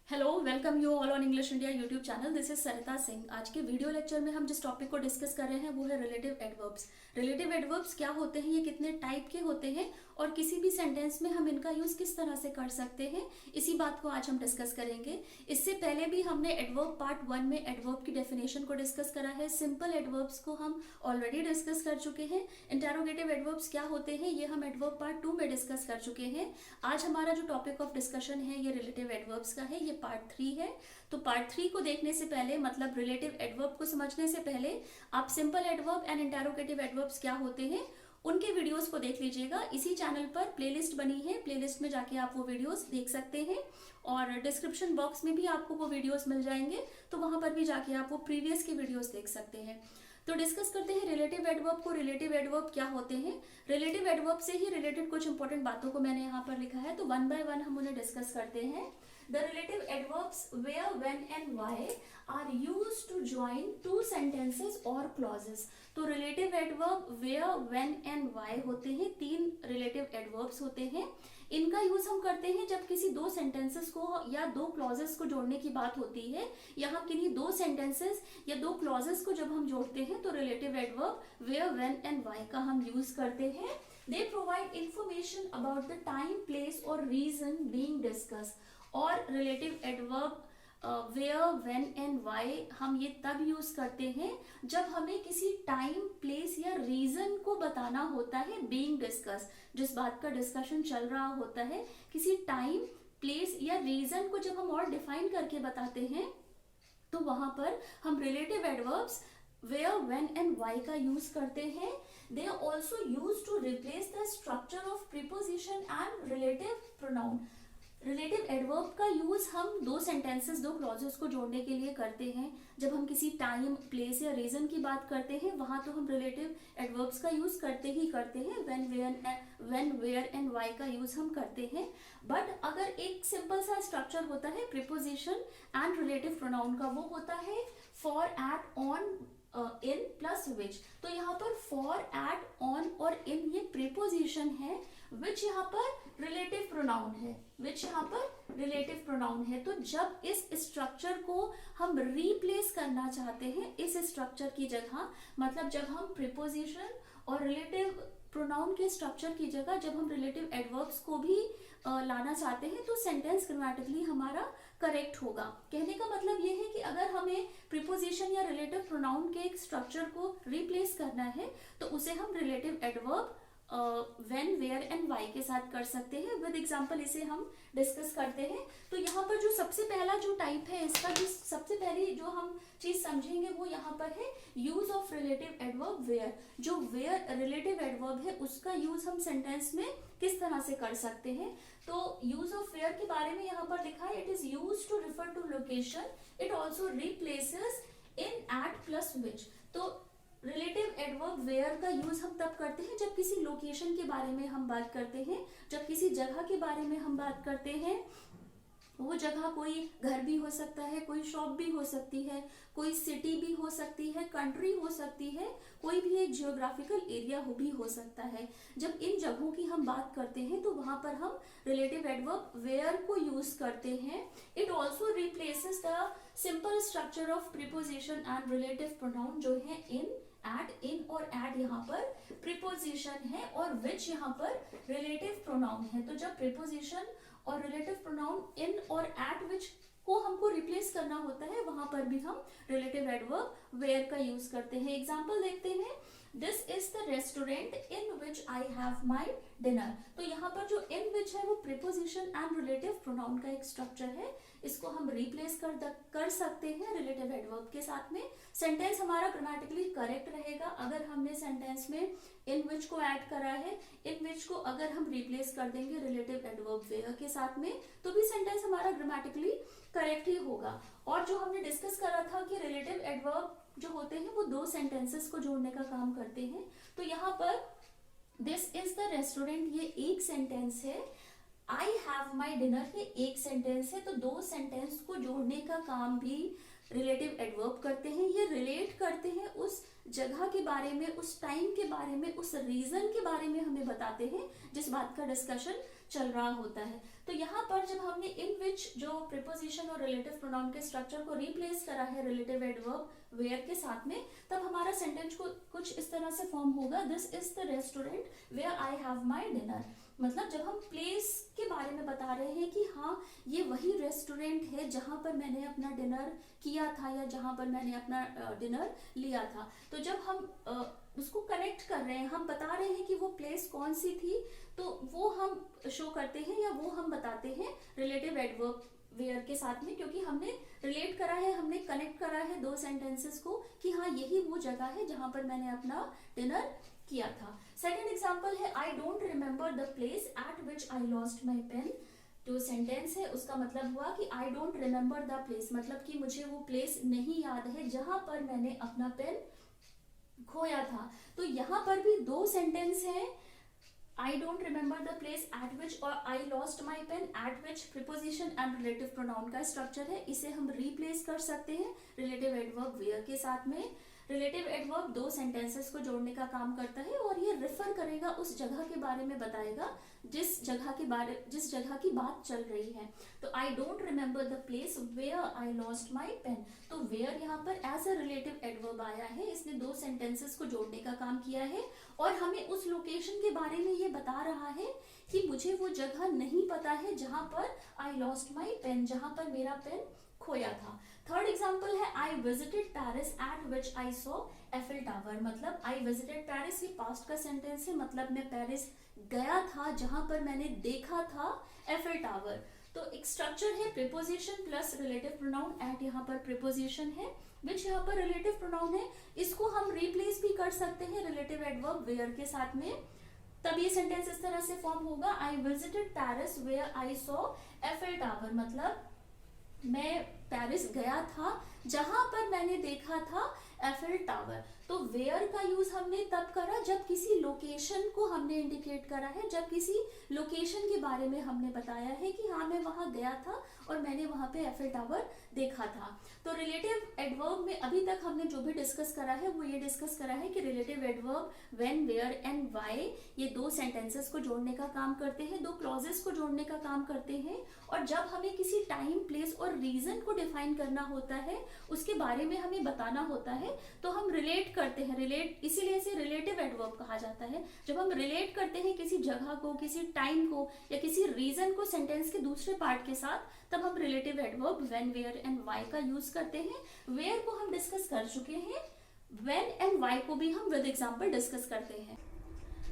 Hello, welcome you all on English India YouTube channel. This is Sarita Singh. आज के video lecture में हम जिस टॉपिक को डिस्कस कर रहे हैं वो है रिलेटिव एडवर्ब्स। रिलेटिव एडवर्ब्स क्या होते हैं, ये कितने टाइप के होते हैं और किसी भी सेंटेंस में हम इनका यूज किस तरह से कर सकते हैं, इसी बात को आज हम डिस्कस करेंगे। इससे पहले भी हमने एडवर्ब पार्ट 1 में एडवर्ब की डेफिनेशन को डिस्कस करा है। सिंपल एडवर्ब्स को हम ऑलरेडी डिस्कस कर चुके हैं। इंटेरोगेटिव एडवर्ब्स क्या होते हैं ये हम एडवर्ब पार्ट 2 में डिस्कस कर चुके हैं। आज हमारा जो टॉपिक ऑफ डिस्कशन है ये रिलेटिव एडवर्ब्स का है, ये पार्ट 3 है। तो पार्ट 3 को देखने से पहले, मतलब रिलेटिव एडवर्ब को समझने से पहले, आप simple adverb and interrogative adverbs क्या होते हैं उनके वीडियोस को देख लीजिएगा। इसी चैनल पर प्लेलिस्ट बनी है, प्लेलिस्ट में जाके आप वो वीडियोस देख सकते हैं और डिस्क्रिप्शन बॉक्स में भी आपको वो वीडियोस मिल जाएंगे, तो वहां पर भी जाके आप वो प्रीवियस के वीडियोस देख सकते हैं। तो डिस्कस करते हैं रिलेटिव एडवर्ब को। रिलेटिव एडवर्ब क्या होते हैं, रिलेटिव एडवर्ब से ही रिलेटेड कुछ इंपॉर्टेंट बातों को मैंने यहाँ पर लिखा है, तो वन बाय वन हम उन्हें डिस्कस करते हैं। The relative adverbs where, when and why are used to join two sentences or clauses. तो relative adverb where, when and why होते हैं, तीन relative adverbs होते हैं। इनका यूज हम करते हैं जब किसी दो सेंटेंसेस को या दो क्लॉजेस को जोड़ने की बात होती है, या हम किन्हीं दो सेंटेंसेस या दो क्लॉजेस को जब हम जोड़ते हैं तो relative adverb where, when and why का हम यूज करते हैं। They provide information about the time, place और रीजन बीइंग डिस्कस। और relative adverb where, when and why हम ये तब यूज करते हैं जब हमें किसी टाइम, प्लेस या रीजन को बताना होता है, बीइंग डिस्कस, जिस बात का डिस्कशन चल रहा होता है, किसी टाइम, प्लेस या रीजन को जब हम और डिफाइन करके बताते हैं तो वहां पर हम relative adverbs where, when and why का यूज करते हैं। They are also use to replace the structure of preposition and relative pronoun. Relative adverb का यूज हम दो सेंटेंसेस, दो क्लॉजेस को जोड़ने के लिए करते हैं। जब हम किसी टाइम, प्लेस या रीजन की बात करते हैं वहां तो हम रिलेटिव एडवर्ब्स का यूज करते ही करते हैं। व्हेन, वेयर एंड व्हाई का यूज हम करते हैं। बट अगर एक सिंपल सा स्ट्रक्चर होता है प्रीपोजिशन एंड रिलेटिव प्रोनाउन का, वो होता है for, at, on, in plus which. तो यहाँ पर फॉर, एट, ऑन और इन ये प्रीपोजिशन है, विच यहाँ पर रिलेटिव प्रोनाउन है, विच यहाँ पर रिलेटिव प्रोनाउन है। तो जब इस स्ट्रक्चर को हम रिप्लेस करना चाहते हैं इस स्ट्रक्चर की जगह, मतलब जब हम प्रीपोजिशन और रिलेटिव प्रोनाउन के स्ट्रक्चर की जगह जब हम रिलेटिव एडवर्ब्स को भी लाना चाहते हैं तो सेंटेंस ग्रामेटिकली हमारा करेक्ट होगा। कहने का मतलब ये है कि अगर हमें प्रीपोजिशन या रिलेटिव प्रोनाउन के एक स्ट्रक्चर को रिप्लेस करना है तो उसे हम relative adverb when, where and why के साथ कर सकते हैं। विद एग्जांपल इसे हम डिस्कस करते हैं। तो यहाँ पर जो सबसे पहला जो टाइप है इसका, जो सबसे पहली जो हम चीज समझेंगे वो यहाँ पर है use of relative adverb where. जो वेयर रिलेटिव एडवर्ब है उसका यूज हम सेंटेंस में किस तरह से कर सकते हैं। तो यूज ऑफ वेयर के बारे में यहाँ पर लिखा है, it is use to refer to location, it also replaces in, at plus which. तो रिलेटिव एडवर्ब वेयर का यूज हम तब करते हैं जब किसी लोकेशन के बारे में हम बात करते हैं, जब किसी जगह के बारे में हम बात करते हैं। वो जगह कोई घर भी हो सकता है, कोई शॉप भी हो सकती है, कोई सिटी भी हो सकती है, कंट्री हो सकती है, कोई भी एक जियोग्राफिकल एरिया भी हो सकता है। जब इन जगहों की हम बात करते हैं तो वहां पर हम रिलेटिव एडवर्ब वेयर को यूज करते हैं। It also replaces the simple structure of preposition and relative pronoun, जो है इन, एट। इन और एट यहाँ पर प्रीपोजिशन है और विच यहाँ पर रिलेटिव प्रोनाउन है। तो जब प्रीपोजिशन और रिलेटिव प्रोनाउन इन और एट, विच को हमको रिप्लेस करना होता है वहां पर भी हम रिलेटिव एडवर्ब वेयर का यूज करते हैं। एग्जांपल देखते हैं, this is the restaurant in which I have my dinner. तो यहाँ पर जो इन विच है वो प्रीपोजिशन एंड रिलेटिव प्रोनाउन का एक स्ट्रक्चर है, इसको हम रिप्लेस कर सकते हैं रिलेटिव एडवर्ब के साथ में। सेंटेंस हमारा ग्रामेटिकली करेक्ट रहेगा अगर हमने सेंटेंस में इन विच को ऐड करा है। इन विच को अगर हम रिप्लेस कर देंगे रिलेटिव एडवर्ब वेयर के साथ में तो भी सेंटेंस हमारा ग्रामेटिकली करेक्ट ही होगा। और जो हमने डिस्कस करा था कि रिलेटिव एडवर्ब जो होते हैं वो दो सेंटेंसेस को जोड़ने का काम करते हैं। तो यहाँ पर दिस इज द रेस्टोरेंट ये एक सेंटेंस है, आई हैव माई डिनर ये एक सेंटेंस है। तो दो सेंटेंस को जोड़ने का काम भी रिलेटिव एडवर्ब करते हैं। ये रिलेट करते हैं उस जगह के बारे में, उस टाइम के बारे में, उस रीजन के बारे में हमें बताते हैं जिस बात का डिस्कशन चल रहा होता है। तो यहाँ पर जब हमने इन विच जो प्रीपोजिशन और रिलेटिव प्रोनाउन के स्ट्रक्चर को रिप्लेस करा है रिलेटिव एडवर्ब वेयर के साथ में, तब हमारा सेंटेंस को कुछ इस तरह से फॉर्म होगा, this is the restaurant where I have my dinner. मतलब जब हम प्लेस के बारे में बता रहे हैं कि हाँ ये वही रेस्टोरेंट है जहाँ पर मैंने अपना डिनर किया था या जहाँ पर मैंने अपना डिनर लिया था, तो जब हम उसको कनेक्ट कर रहे हैं, हम बता रहे हैं कि वो प्लेस कौन सी थी, तो वो हम शो करते हैं या वो हम बताते हैं रिलेटिव एडवर्ब वेयर के साथ में, क्योंकि हमने रिलेट करा है, हमने कनेक्ट करा है दो सेंटेंसेस को कि हाँ यही वो जगह है जहाँ पर मैंने अपना डिनर किया था। सेकेंड एग्जाम्पल है I don't remember the place at which I lost my pen. जो सेंटेंस है उसका मतलब हुआ कि I don't remember the place, मतलब कि मुझे वो प्लेस नहीं याद है जहां पर मैंने अपना पेन खोया था। तो यहाँ पर भी दो सेंटेंस हैं, I don't remember the place at which और I lost my pen at which preposition and relative pronoun का स्ट्रक्चर है, इसे हम रिप्लेस कर सकते हैं रिलेटिव एडवर्ब वेयर के साथ में। रिलेटिव एडवर्ब दो सेंटेंसेस को जोड़ने का काम करता है और ये रेफर करेगा, उस जगह के बारे में बताएगा जिस जगह की बात चल रही है। तो I don't remember the place where I lost my pen, तो वेयर यहाँ पर एज अ रिलेटिव एडवर्ब आया है, इसने दो सेंटेंसेस को जोड़ने का काम किया है और हमें उस लोकेशन के बारे में ये बता रहा है कि मुझे वो जगह नहीं पता है जहां पर आई लॉस्ट माई पेन, जहां पर मेरा पेन खोया था। थर्ड एग्जाम्पल है आई visited Paris eight which I saw Eiffel tower. मतलब आई विजिटेड पेरिस, ये पास्ट का सेंटेंस है, मतलब मैं पेरिस गया था जहां पर मैंने देखा था एफिल टावर। तो एक स्ट्रक्चर है preposition plus relative pronoun, at यहाँ पर प्रीपोजिशन है, विच यहाँ पर रिलेटिव प्रोनाउन है, इसको हम रिप्लेस भी कर सकते हैं रिलेटिव एडवर्ब वेयर के साथ में। तब ये सेंटेंस इस तरह से फॉर्म होगा I visited Paris where I saw Eiffel tower. मतलब मैं पेरिस गया था जहां पर मैंने देखा था एफिल टावर। तो वेयर का यूज हमने तब करा जब किसी लोकेशन को हमने इंडिकेट करा है, जब किसी लोकेशन के बारे में हमने बताया है कि हाँ मैं वहां गया था और मैंने वहां पे एफिल टावर देखा था। तो रिलेटिव एडवर्ब में अभी तक हमने जो भी डिस्कस करा है वो ये डिस्कस करा है कि relative adverb when, where and why ये दो सेंटेंसेस को जोड़ने का काम करते हैं, दो क्लॉजेस को जोड़ने का काम करते हैं। और जब हमें किसी टाइम, प्लेस और रीजन को डिफाइन करना होता है, उसके बारे में हमें बताना होता है, तो हम रिलेट करते हैं। रिलेट इसीलिए इसे रिलेटिव एडवर्ब कहा जाता है। जब हम रिलेट करते हैं किसी जगह को, किसी टाइम को या किसी रीजन को सेंटेंस के दूसरे पार्ट के साथ, तब हम relative adverb when, where and why का यूज करते हैं। वेयर को हम डिस्कस कर चुके हैं, व्हेन एंड व्हाई को भी हम विद एग्जांपल डिस्कस करते हैं।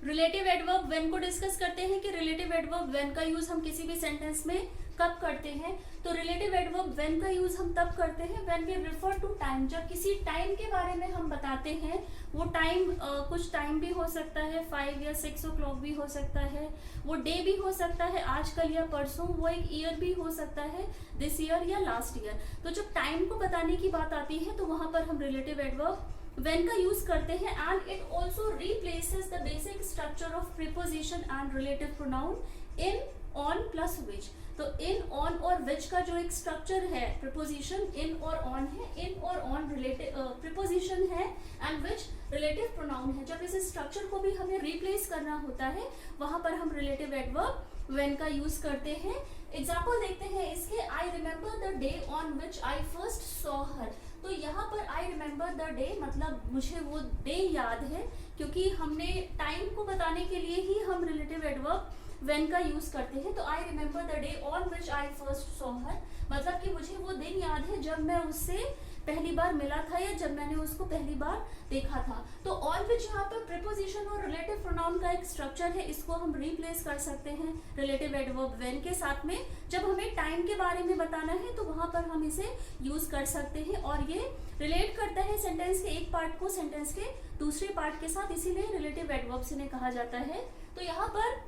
रिलेटिव एडवर्ब व्हेन को डिस्कस करते हैं कि रिलेटिव एडवर्ब व्हेन का यूज हम किसी भी सेंटेंस में कब करते हैं। तो रिलेटिव एडवर्ब व्हेन का यूज हम तब करते हैं when we refer to time, जब किसी टाइम के बारे में हम बताते हैं। वो टाइम कुछ टाइम भी हो सकता है, 5 या 6 o'clock भी हो सकता है, वो डे भी हो सकता है, आजकल या परसों, वो एक ईयर भी हो सकता है, दिस ईयर या लास्ट ईयर। तो जब टाइम को बताने की बात आती है तो वहां पर हम रिलेटिव एडवर्ब when का यूज करते हैं। And it also replaces the basic structure of preposition and relative pronoun in, on plus which. तो इन, ऑन और विच का जो एक स्ट्रक्चर है, प्रीपोजिशन इन और ऑन है, इन और ऑन रिलेटिव प्रीपोजिशन है एंड विच रिलेटिव प्रोनाउन है। जब इस स्ट्रक्चर को भी हमें रिप्लेस करना होता है, वहां पर हम रिलेटिव एडवर्ब व्हेन का यूज करते हैं। एग्जाम्पल देखते हैं इसके, I remember the day on which I first saw her. तो यहाँ पर आई रिमेम्बर द डे मतलब मुझे वो डे याद है, क्योंकि हमने टाइम को बताने के लिए ही हम रिलेटिव एडवर्ब व्हेन का यूज करते हैं। तो I remember the day on which I first saw her, मतलब कि मुझे वो दिन याद है जब मैं उससे पहली बार मिला था या जब मैंने उसको पहली बार देखा था। तो ऑन विच यहाँ पर प्रीपोजिशन और रिलेटिव प्रोनाउन का एक स्ट्रक्चर है, इसको हम रिप्लेस कर सकते हैं रिलेटिव एडवर्ब व्हेन के साथ में। जब हमें टाइम के बारे में बताना है तो वहां पर हम इसे यूज कर सकते हैं और ये रिलेट करता है सेंटेंस के एक पार्ट को सेंटेंस के दूसरे पार्ट के साथ, इसीलिए रिलेटिव एडवर्ब्स इन्हें कहा जाता है। तो यहाँ पर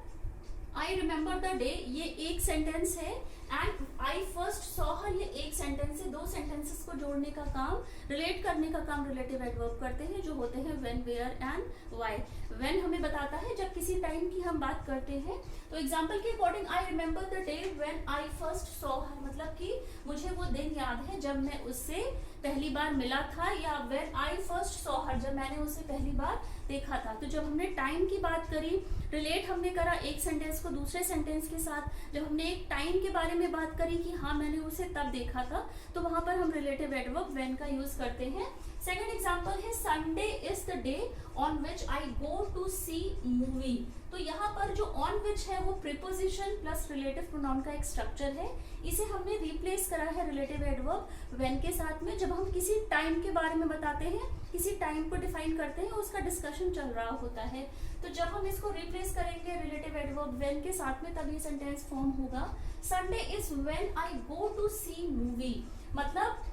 आई रिमेम्बर द डे ये एक सेंटेंस है and I first saw her ये एक सेंटेंस है। दो सेंटेंसेस को जोड़ने का काम रिलेट करने का काम रिलेटिव एडवर्ब करते हैं, जो होते हैं when, where and why. When हमें बताता है जब किसी टाइम की हम बात करते हैं, तो एग्जाम्पल के according I remember the day when I first saw her, मतलब कि मुझे वो दिन याद है जब मैं उससे पहली बार मिला था, या when I first saw her, जब मैंने उसे पहली बार देखा था। तो जब हमने टाइम की बात करी, रिलेट हमने करा एक सेंटेंस को दूसरे सेंटेंस के साथ, जब हमने एक टाइम के बारे में बात करी कि हाँ मैंने उसे तब देखा था, तो वहां पर हम रिलेटिव एडवर्ब व्हेन का यूज करते हैं। सेकेंड एग्जाम्पल है Sunday is the day on which I go to see movie. तो यहाँ पर जो ऑन विच है वो प्रीपोजिशन प्लस रिलेटिव प्रोनाउन का एक स्ट्रक्चर है, इसे हमने रिप्लेस करा है रिलेटिव एडवर्ब व्हेन के साथ में। जब हम किसी टाइम के बारे में बताते हैं, किसी टाइम को डिफाइन करते हैं, उसका डिस्कशन चल रहा होता है, तो जब हम इसको रिप्लेस करेंगे रिलेटिव एडवर्ब व्हेन के साथ में, तब ये सेंटेंस फॉर्म होगा Sunday is when I go to see movie. मतलब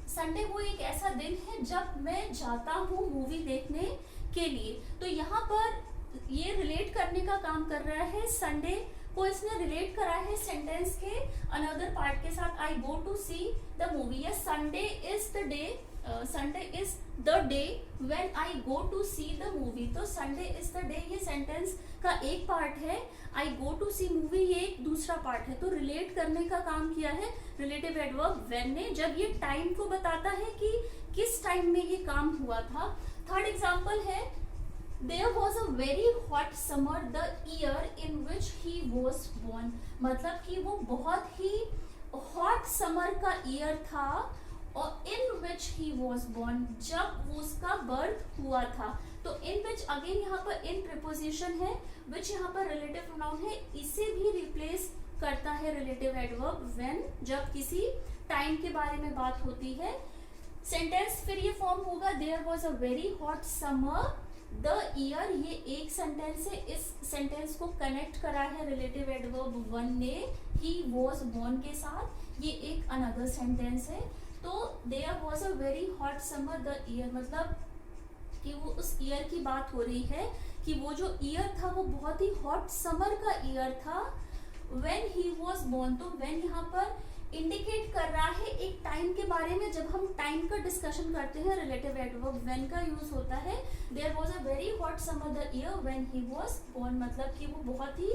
संडे वो एक ऐसा दिन है जब मैं जाता हूँ मूवी देखने के लिए। तो यहाँ पर ये रिलेट करने का काम कर रहा है, संडे को इसने रिलेट करा है सेंटेंस के अनदर पार्ट के साथ, I go to see the movie, या Sunday is the day, Sunday is the day when I go to see the movie. तो संडे इज द डे ये सेंटेंस का एक पार्ट है, आई गो टू सी मूवी ये एक दूसरा part है। तो रिलेट करने का काम किया है रिलेटिव एडवर्ब व्हेन ने, जब ये टाइम को बताता है कि किस टाइम में ये काम हुआ था। थर्ड एग्जाम्पल है There was a very hot summer the year in which he was born। मतलब कि वो बहुत ही hot summer का ईयर था, और in which he was born, जब उसका बर्थ हुआ था। तो in which अगेन यहाँ पर in preposition है, which यहाँ पर relative pronoun है, इसे भी रिप्लेस करता है relative adverb when, जब किसी टाइम के बारे में बात होती है। सेंटेंस फिर ये फॉर्म होगा there was a very hot summer the year, ये एक सेंटेंस है, इस सेंटेंस को कनेक्ट करा है रिलेटिव एडवर्ब वन ने ही वॉज बोर्न के साथ, ये एक अनदर सेंटेंस है। तो there was a very hot summer the year, मतलब कि वो उस ईयर की बात हो रही है कि वो जो ईयर था वो बहुत ही हॉट समर का ईयर था व्हेन ही वॉज बोर्न। तो व्हेन यहाँ पर इंडिकेट कर रहा है एक टाइम के बारे में, जब हम टाइम का डिस्कशन करते हैं रिलेटिव एडवर्ब व्हेन का यूज होता है। There was a very hot summer the year when he was born, मतलब कि वो बहुत ही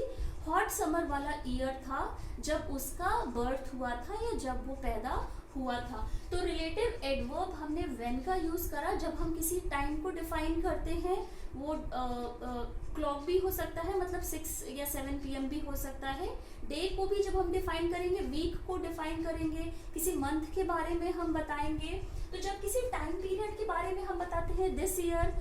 हॉट समर वाला ईयर था जब उसका बर्थ हुआ था या जब वो पैदा हुआ था। तो रिलेटिव एडवर्ब हमने व्हेन का यूज करा जब हम किसी टाइम को डिफाइन करते हैं। वो क्लॉक भी हो सकता है, मतलब 6 या 7 PM भी हो सकता है। डे को भी जब हम डिफाइन करेंगे, वीक को डिफाइन करेंगे, किसी मंथ के बारे में हम बताएंगे। तो जब किसी टाइम पीरियड के बारे में हम बताते हैं, दिस ईयर,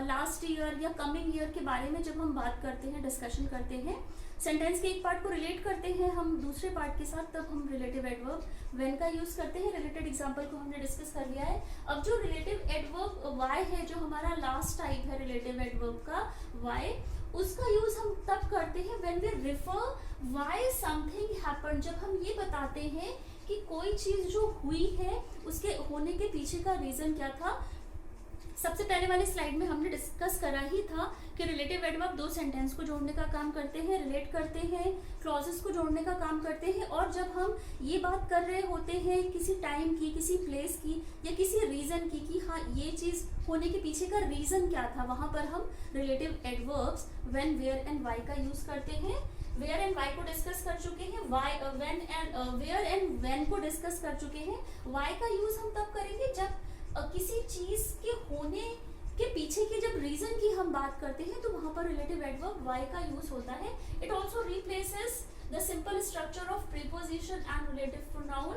लास्ट ईयर या कमिंग ईयर के बारे में जब हम बात करते हैं, डिस्कशन करते हैं, सेंटेंस के एक पार्ट को रिलेट करते हैं हम दूसरे पार्ट के साथ, तब हम रिलेटिव एडवर्ब व्हेन का यूज करते हैं। रिलेटेड एग्जांपल को हमने डिस्कस कर लिया है। अब जो रिलेटिव एडवर्ब वाई है, जो हमारा लास्ट टाइप है रिलेटिव एडवर्ब का वाई, उसका यूज हम तब करते हैं when we refer why something happened, जब हम ये बताते हैं कि कोई चीज जो हुई है उसके होने के पीछे का रीजन क्या था। सबसे पहले वाली स्लाइड में हमने डिस्कस करा ही था कि रिलेटिव एडवर्ब दो सेंटेंस को जोड़ने का काम करते हैं, रिलेट करते हैं, क्लॉजेस को जोड़ने का काम करते हैं। और जब हम ये बात कर रहे होते हैं किसी टाइम की, किसी प्लेस की या किसी रीजन की कि हाँ ये चीज होने के पीछे का रीजन क्या था, वहां पर हम relative adverbs when, where and why का यूज करते हैं। वेयर एंड वाई को डिस्कस कर चुके हैं, when and where and when को डिस्कस कर चुके हैं। वाई का यूज हम तब करेंगे जब किसी चीज के होने के पीछे के जब रीजन की हम बात करते हैं, तो वहां पर रिलेटिव एडवर्ब वाई का यूज होता है। It also replaces the simple structure of preposition and relative pronoun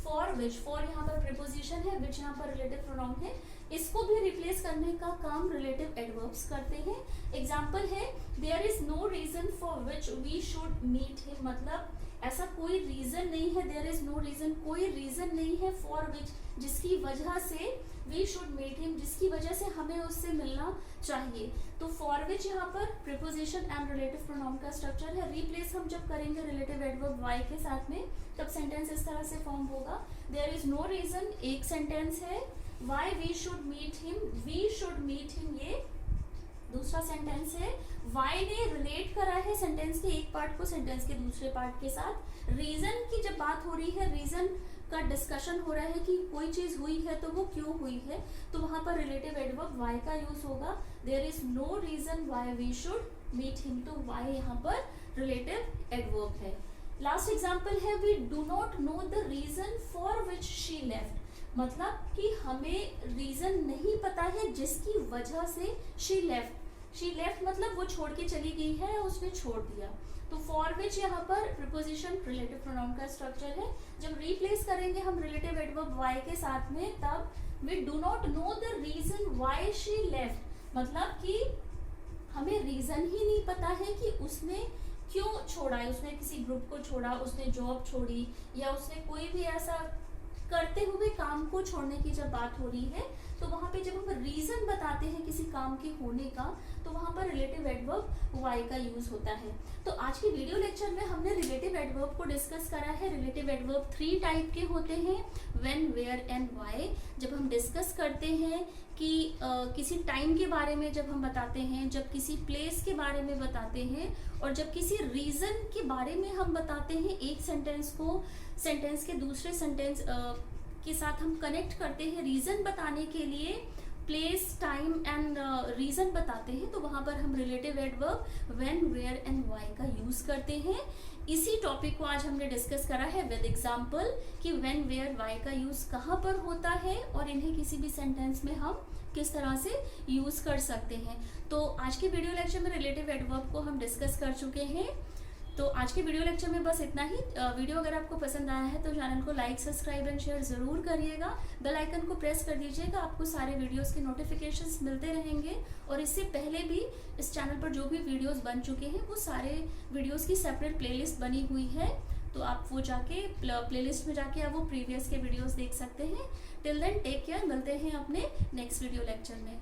for which. For यहाँ पर प्रीपोजिशन है, विच यहाँ पर रिलेटिव प्रोनाउन है, इसको भी रिप्लेस करने का काम रिलेटिव एडवर्ब्स करते हैं। एग्जाम्पल है there is no reason for which we should meet him, मतलब ऐसा कोई रीजन नहीं है, देयर इज नो रीजन, कोई रीजन नहीं है फॉर विच, जिसकी वजह से वी शुड मीट हिम, जिसकी वजह से हमें उससे मिलना चाहिए। तो फॉर विच यहाँ पर प्रीपोजिशन एंड रिलेटिव प्रोनाउन का स्ट्रक्चर है। रिप्लेस हम जब करेंगे रिलेटिव एडवर्ब वाई के साथ में, तब सेंटेंस इस तरह से फॉर्म होगा, देयर इज नो रीजन एक सेंटेंस है, why we should meet him, we should meet him ये दूसरा सेंटेंस है। वाई ने रिलेट करा है सेंटेंस के एक पार्ट को सेंटेंस के दूसरे पार्ट के साथ। रीजन की जब बात हो रही है, रीजन का डिस्कशन हो रहा है कि कोई चीज हुई है तो वो क्यों हुई है, तो वहां पर रिलेटिव एडवर्ब वाई का यूज होगा। There is no reason why we should meet him, तो वाई यहाँ पर रिलेटिव एडवर्ब है। लास्ट एग्जाम्पल है we do not know the reason for which she left, मतलब कि हमें रीजन नहीं पता है जिसकी वजह से शी लेफ्ट। शी लेफ्ट मतलब वो छोड़ के चली गई है, उसने छोड़ दिया। तो फॉर विच यहाँ पर प्रीपोजिशन रिलेटिव प्रोनाउन का स्ट्रक्चर है। जब रिप्लेस करेंगे हम रिलेटिव एडवर्ब वाई के साथ में, तब we do not know the reason why she left, मतलब कि हमें रीजन ही नहीं पता है कि उसने क्यों छोड़ा है। उसने किसी ग्रुप को छोड़ा, उसने जॉब छोड़ी, या उसने कोई भी ऐसा करते हुए काम को छोड़ने की जब बात हो रही है, तो वहां पे जब हम रीजन बताते हैं किसी काम के होने का, तो वहां पर रिलेटिव एडवर्ब वाई का यूज होता है। तो आज के वीडियो लेक्चर में हमने रिलेटिव एडवर्ब को डिस्कस करा है। रिलेटिव एडवर्ब 3 टाइप के होते हैं, व्हेन, वेयर एंड व्हाई। जब हम डिस्कस करते हैं कि किसी टाइम के बारे में जब हम बताते हैं, जब किसी प्लेस के बारे में बताते हैं, और जब किसी रीजन के बारे में हम बताते हैं, एक सेंटेंस को सेंटेंस के दूसरे सेंटेंस के साथ हम कनेक्ट करते हैं रीजन बताने के लिए, प्लेस, टाइम एंड रीजन बताते हैं, तो वहां पर हम relative adverb when, where and why का यूज करते हैं। इसी टॉपिक को आज हमने डिस्कस करा है विद एग्जांपल कि व्हेन, वेयर, व्हाई का यूज कहाँ पर होता है और इन्हें किसी भी सेंटेंस में हम किस तरह से यूज कर सकते हैं। तो आज के वीडियो लेक्चर में रिलेटिव एडवर्ब को हम डिस्कस कर चुके हैं। तो आज के वीडियो लेक्चर में बस इतना ही। वीडियो अगर आपको पसंद आया है तो चैनल को लाइक, सब्सक्राइब एंड शेयर जरूर करिएगा। बेल आइकन को प्रेस कर दीजिएगा, आपको सारे वीडियोस के नोटिफिकेशंस मिलते रहेंगे। और इससे पहले भी इस चैनल पर जो भी वीडियोस बन चुके हैं, वो सारे वीडियोस की सेपरेट प्लेलिस्ट बनी हुई है, तो आप वो जाके प्लेलिस्ट में जाके आप वो प्रीवियस के वीडियोस देख सकते हैं। टिल देन टेक केयर, मिलते हैं अपने नेक्स्ट वीडियो लेक्चर में।